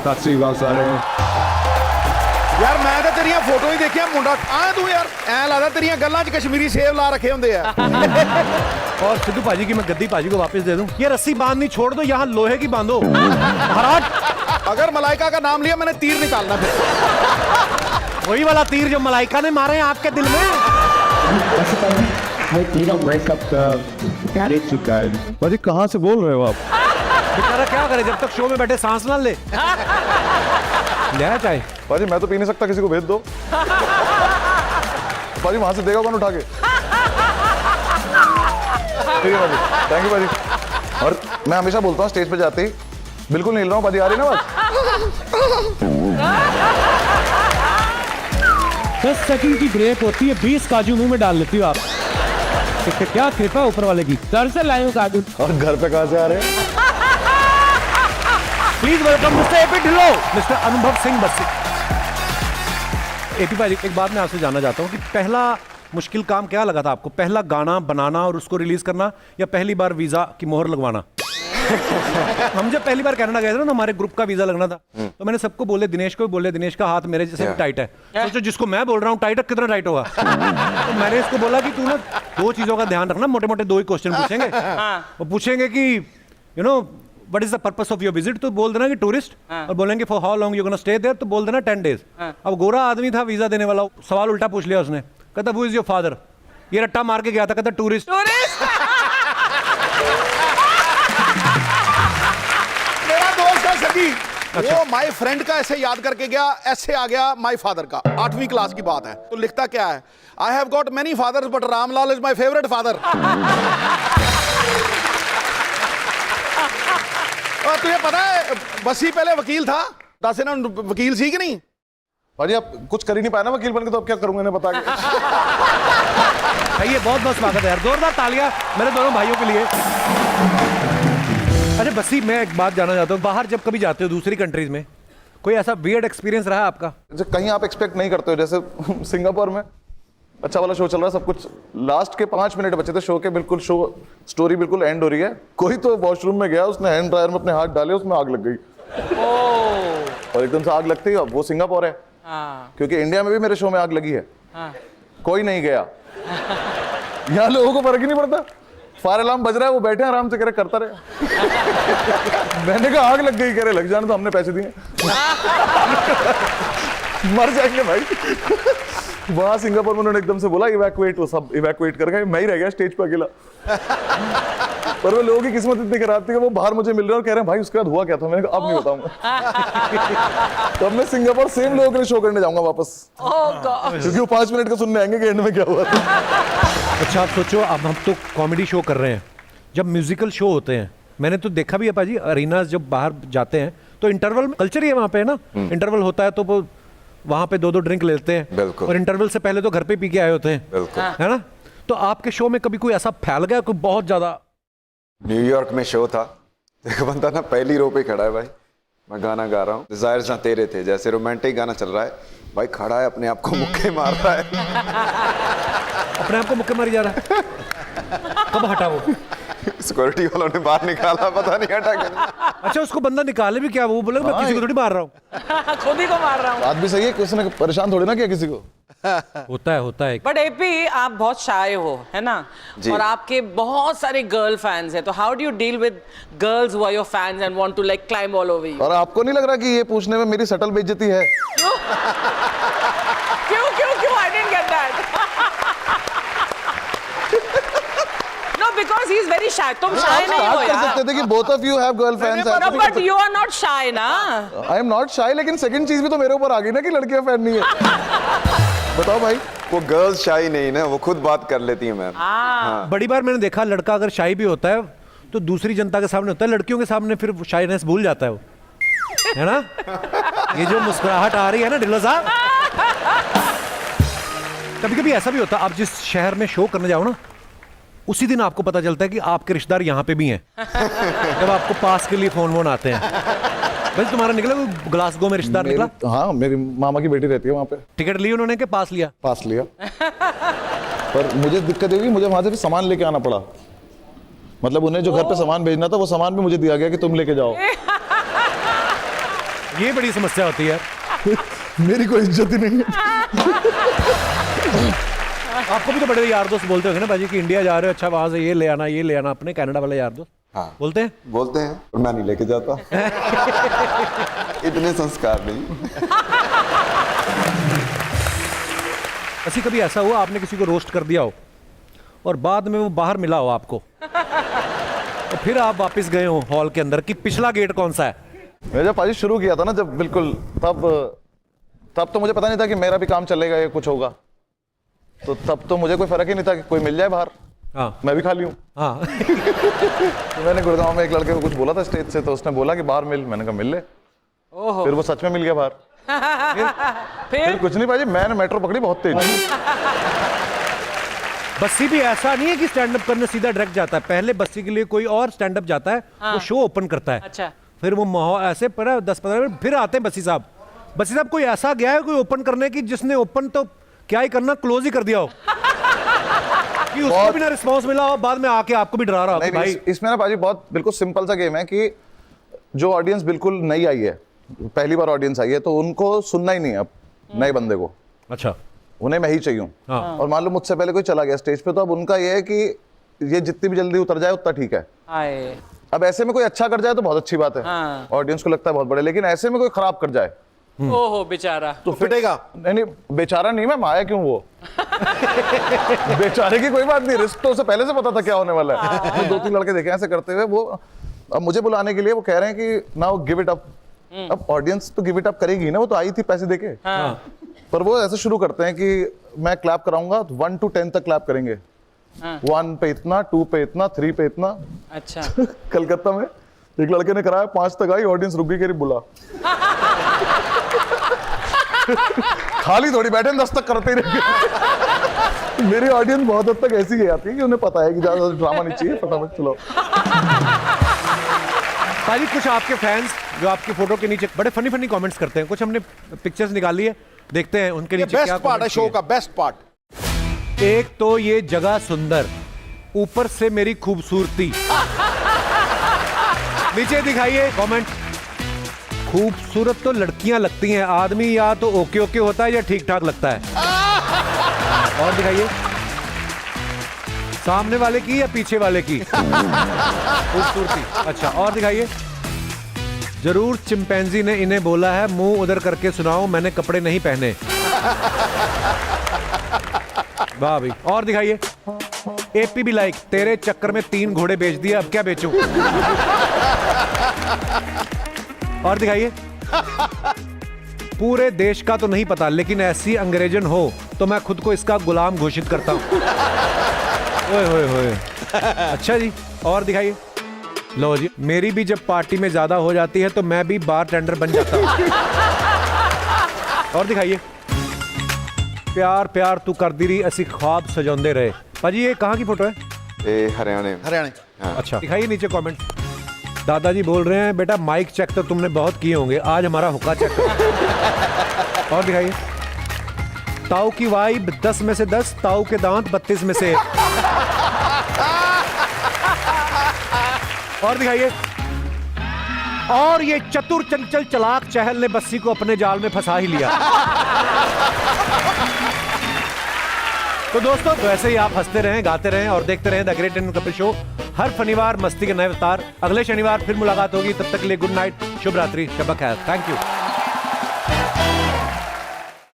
ਸਤਿ ਸ੍ਰੀ ਅਕਾਲ ਸਾਰਿਆਂ ਨੂੰ। ਯਾਰ ਮੈਂ ਤਾਂ ਤੇਰੀਆਂ ਫੋਟੋ ਹੀ ਦੇਖਿਆ ਮੁੰਡਾ ਆ ਤੂੰ ਯਾਰ ਐ ਲੱਗਦਾ ਤੇਰੀਆਂ ਗੱਲਾਂ 'ਚ ਕਸ਼ਮੀਰੀ ਸੇਬ ਲਾ ਰੱਖੇ ਹੁੰਦੇ ਆ। और सिद्धू पाजी की मैं गद्दी पाजी को वापस दे दूं। ये रस्सी बांधनी छोड़ दो, यहाँ लोहे की बांधो। महाराज अगर मलाइका का नाम लिया मैंने तीर निकालना फिर। वही वाला तीर जो मलाइका ने मारे हैं आपके दिल में। ब्रेकअप ले चुका है। भाजी कहाँ से बोल रहे हो आप? बेचारा क्या करे जब तक शो में बैठे सांस ना ले। ले आया चाय? भाजी मैं तो पी नहीं सकता, किसी को भेज दो। भाजी वहां से देगा कौन उठा के? ठीक है भाजी, थैंक यू भाजी। और मैं हमेशा बोलता हूँ स्टेज पे जाते ही बिल्कुल नहीं हिल रहा हूँ, भाजी आ रही ना बात। 10 सेकंड की ब्रेक होती है, 20 काजू मुंह में डाल लेती हो आप। क्या कृपा ऊपर वाले की, घर से लाए हो काजू। और घर पे कहाँ से आ रहे हैं? Please welcome mister AP Dhillon, mister अनुभव सिंह बस्सी। एपी भाई एक बात मैं आपसे जानना चाहता हूँ कि पहला मुश्किल काम क्या लगा था आपको? पहला गाना बनाना और उसको रिलीज करना, या पहली बार वीजा की मोहर लगवाना? हम जब पहली बार कनाडा गए थे ना, हमारे ग्रुप का वीजा लगना था, तो मैंने सबको बोले, दिनेश को भी बोले, दिनेश का हाथ मेरे जैसे भी टाइट है। सोचो जिसको मैं बोल रहा हूँ टाइट है, कितना टाइट होगा। तो मैंने इसको बोला कि तू ना 2 चीजों का ध्यान रखना, मोटे मोटे 2 ही क्वेश्चन पूछेंगे। वो पूछेंगे कि you know what is the purpose of your visit, तो बोल देना कि टूरिस्ट, और बोलेंगे for how long you gonna stay there, तो बोल देना 10 days। अब गोरा आदमी था वीजा देने वाला, सवाल उल्टा पूछ लिया उसने, कहता हु इज योर फादर, ये रट्टा मार के गया था, कहता टूरिस्ट। मेरा दोस्त है सभी, वो माय फ्रेंड का ऐसे याद करके गया, ऐसे आ गया माय फादर का, 8वीं क्लास की बात है। तो लिखता क्या है, I have got many fathers but Ramlal is my favourite father. और तुझे पता है बसी पहले वकील था, दस ना वकील सी कि नहीं? भाजी आप कुछ कर ही नहीं पाया ना वकील बन के, तो अब क्या करूंगा इन्हें बता के। ये बहुत बहुत स्वागत है यार, जोरदार तालियां मेरे दोनों भाइयों के लिए। अरे बसी, मैं एक बात जानना चाहता हूँ, बाहर जब कभी जाते हो दूसरी कंट्रीज में, कोई ऐसा वियर्ड एक्सपीरियंस रहा है आपका? जब कहीं आप एक्सपेक्ट नहीं करते हो, जैसे सिंगापुर में अच्छा वाला शो चल रहा है, सब कुछ लास्ट के 5 मिनट बचे थे शो के, बिल्कुल शो स्टोरी बिल्कुल एंड हो रही है, कोई तो वॉशरूम में गया, उसने हैंड ड्रायर में अपने हाथ डाले, उसमें आग लग गई। और एकदम से आग लगती है, वो सिंगापुर है। क्योंकि इंडिया में भी मेरे शो में आग लगी है, कोई नहीं गया। यहाँ लोगों को फर्क ही नहीं पड़ता, फायर अलार्म बज रहा है, वो बैठे हैं आराम से, कह रहे करता रहे। मैंने कहा आग लग गई, कह रहे लग जाने तो, हमने पैसे दिए। मर जाएंगे भाई। वहां सिंगापुर में उन्होंने एकदम से बोला इवैक्यूएट, वो सब इवैक्यूएट कर गए, मैं ही रह गया स्टेज पे अकेला। पर वो लोगों की किस्मत इतनी खराब थी कि वो बाहर मुझे मिल रहे हैं और कह रहे हैं भाई उसके बाद हुआ क्या था। मैंने कहा अब नहीं बताऊंगा। तो अब मैं सिंगापुर सेम लोगों के लिए शो करने जाऊंगा वापस, क्योंकि वो 5 मिनट का सुनने आएंगे कि एंड में क्या हुआ था। अच्छा आप सोचो, अब हम तो कॉमेडी शो कर रहे हैं, जब म्यूजिकल शो होते हैं, मैंने तो देखा भी है पाजी, अरीनास जब बाहर जाते हैं तो इंटरवल में कल्चर ही है वहाँ पे, है ना, इंटरवल होता है तो वो वहाँ पे 2-2 ड्रिंक लेते हैं, और इंटरवल से पहले तो घर पे पी के आए होते हैं, है ना। तो आपके शो में कभी कोई ऐसा फैल गया, कोई बहुत ज्यादा? न्यूयॉर्क में शो था, एक बंदा ना पहली रो पे खड़ा है, भाई मैं गाना गा रहा हूँ, डिजायर्स ना तेरे थे, जैसे रोमांटिक गाना चल रहा है, भाई खड़ा है, अपने आप को मुक्के मार रहा है। अपने आप को मुक्के मारी जा रहा है? कब हटा वो? सिक्योरिटी वालों ने बाहर निकाला, पता नहीं हटा के। अच्छा उसको बंदा निकाले भी क्या, वो बोले मैं किसी को थोड़ी मार रहा हूँ। खुद ही को मार रहा हूँ। बात भी सही है, किसी ने परेशान थोड़ी ना किया किसी को। होता है। बट एपी आप बहुत शाय हो, है ना, और आपके बहुत सारे गर्ल फैंस हैं, तो how do you deal with girls who are your fans and want to like climb all over you? और आपको नहीं लग रहा कि ये पूछने में मेरी सटल बेइज्जती है? क्यों I didn't get that. No because he is very shy. तुम शाय नहीं हो कर यार। सकते थे कि both of you have girlfriends। But you are not shy ना। I am not shy, लेकिन सेकंड चीज भी तो मेरे ऊपर आ गई ना कि लड़कियां फैन नहीं है। बताओ भाई। वो गर्ल्स शाई नहीं ना, वो खुद बात कर लेती है मैम। हाँ। बड़ी बार मैंने देखा लड़का अगर शाई भी होता है तो दूसरी जनता के सामने होता है, लड़कियों के सामने फिर शाइनेस भूल जाता है वो, है ना। ये जो मुस्कुराहट आ रही है ना ढिल्लो साहब, कभी कभी ऐसा भी होता है, आप जिस शहर में शो करने जाओ ना, उसी दिन आपको पता चलता है कि आपके रिश्तेदार यहाँ पे भी हैं। जब आपको पास के लिए फोन आते हैं। वैसे तुम्हारा निकला वो ग्लासगो में रिश्तेदार निकला? हाँ, मेरी मामा की बेटी रहती है वहाँ पे। टिकट ली उन्होंने के पास लिया? पास लिया। पर मुझे दिक्कत ये हुई, मुझे वहां से भी सामान लेके आना पड़ा। मतलब उन्हें जो घर पे सामान भेजना था वो सामान भी मुझे दिया गया कि तुम लेके जाओ। ये बड़ी समस्या होती है। मेरी कोई इज्जत ही नहीं है। आपको भी तो बड़े यार दोस्त बोलते होंगे ना भाजी कि इंडिया जा रहे हो, अच्छा वहां से ये ले आना अपने कनाडा वाले यार दोस्त। हाँ बोलते हैं? बोलते हैं, और मैं नहीं लेके जाता। इतने संस्कार नहीं। ऐसी कभी ऐसा हुआ आपने किसी को रोस्ट कर दिया हो और बाद में वो बाहर मिला हो आपको, तो फिर आप वापस गए हो हॉल के अंदर कि पिछला गेट कौन सा है? मैं जब पाजी शुरू किया था ना, जब बिल्कुल तब तो मुझे पता नहीं था कि मेरा भी काम चलेगा या कुछ होगा, तो तब तो मुझे कोई फर्क ही नहीं था कि कोई मिल जाए बाहर। हाँ मैं भी खाली हूँ। हाँ। तो मैंने गुड़गांव में एक लड़के को कुछ बोला था स्टेज से, तो उसने बोला कि बाहर मिल, मैंने कहा मिल ले। फिर वो सच में मिल गया बाहर। फिर कुछ नहीं पाजी, मैंने मेट्रो पकड़ी बहुत तेज। बस्सी भी ऐसा नहीं है कि स्टैंड अप करने सीधा डायरेक्ट जाता है, पहले बस्सी के लिए कोई और स्टैंड अप जाता है, वो शो ओपन करता है। अच्छा। फिर वो माहौल ऐसे पर 10-15 मिनट फिर आते हैं बस्सी साहब। बस्सी साहब कोई ऐसा गया है कोई ओपन करने की जिसने ओपन तो क्या ही करना, क्लोज ही कर दिया हो कि उसको भी ना रिस्पांस मिला हो, बाद में आके आपको भी डरा रहा हो कि भाई। इसमें ना पाजी बहुत बिल्कुल सिंपल सा गेम है कि जो ऑडियंस बिल्कुल नई आई है, पहली बार ऑडियंस आई है, तो उनको सुनना ही नहीं है अब नए बंदे को। अच्छा। उन्हें मैं ही चाहिए हूँ। हाँ। और मान लो मुझसे पहले कोई चला गया स्टेज पे, तो अब उनका ये है कि ये जितनी भी जल्दी उतर जाए उतना ठीक है। आए। अब ऐसे में कोई अच्छा कर जाए तो बहुत अच्छी बात है, हाँ। ऑडियंस को लगता है बहुत बड़े, लेकिन ऐसे में कोई खराब कर जाए ओहो बेचारा। तो फिटेगा। नहीं बेचारा नहीं, मैं माया क्यों वो। बेचारे की कोई बात नहीं, रिस्क तो उसे पहले से पता था क्या होने वाला है। तो 2-3 लड़के देखे ऐसे करते हुए, वो अब मुझे बुलाने के लिए वो कह रहे हैं कि नाउ गिव इट अप। अब ऑडियंस तो गिव इट अप करेगी ना, वो तो आई थी पैसे देके। पर वो ऐसे शुरू करते हैं कि मैं क्लैप कराऊंगा, 1 to 10 तक क्लैप करेंगे। 1 पे इतना, 2 पे इतना, 3 पे इतना। अच्छा। कलकत्ता में एक लड़के ने कराया, 5 तक आई, ऑडियंस रुक गई, कह रही बुला। खाली थोड़ी बैठे 10 तक करते ही रहेंगे। मेरी ऑडियंस बहुत हद तक ऐसी ही आती है कि उन्हें पता है कि ज्यादा ड्रामा नहीं चाहिए, फटाफट चलो। भाजी कुछ आपके फैंस जो आपकी फोटो के नीचे बड़े फनी कमेंट्स करते हैं, कुछ हमने पिक्चर्स निकाली है, देखते हैं उनके नीचे क्या बेस्ट पार्ट है शो का, बेस्ट पार्ट। एक तो ये जगह सुंदर, ऊपर से मेरी खूबसूरती। नीचे दिखाइए कमेंट। खूबसूरत तो लड़कियां लगती हैं, आदमी या तो ओके ओके होता है या ठीक ठाक लगता है। और दिखाइए, सामने वाले की या पीछे वाले की खूबसूरती। अच्छा और दिखाइए। जरूर चिंपैंजी ने इन्हें बोला है मुंह उधर करके सुनाओ, मैंने कपड़े नहीं पहने। वाह भाई। और दिखाइए। एपी भी लाइक, तेरे चक्कर में 3 घोड़े बेच दिए, अब क्या बेचूं। और दिखाइए। पूरे देश का तो नहीं पता, लेकिन ऐसी अंग्रेजन हो तो मैं खुद को इसका गुलाम घोषित करता हूं। ओए होए होए। अच्छा जी। और दिखाइए। लो जी, मेरी भी जब पार्टी में ज्यादा हो जाती है तो मैं भी बार टेंडर बन जाता हूं। और दिखाइए। प्यार प्यार तू कर दी रही, असी ख्वाब सजाउंदे रहे। भाजी ये कहाँ की फोटो है? ये हरियाणा। अच्छा दिखाइए नीचे कमेंट। दादाजी बोल रहे हैं बेटा माइक चेक तो तुमने बहुत किए होंगे, आज हमारा हुक्का चेक करो। और दिखाइए। ताऊ की वाइब 10 में से 10, ताऊ के दांत 32 में से 1। और दिखाइए। और ये चतुर चंचल चलाक चहल ने बस्सी को अपने जाल में फंसा ही लिया। तो दोस्तों वैसे ही आप हंसते रहें, गाते रहें और देखते रहें the great Indian Kapil show. हर शनिवार मस्ती के नए अवतार। अगले शनिवार फिर मुलाकात होगी, तब तक के लिए गुड नाइट, शुभ रात्रि, शब खैर। Thank you.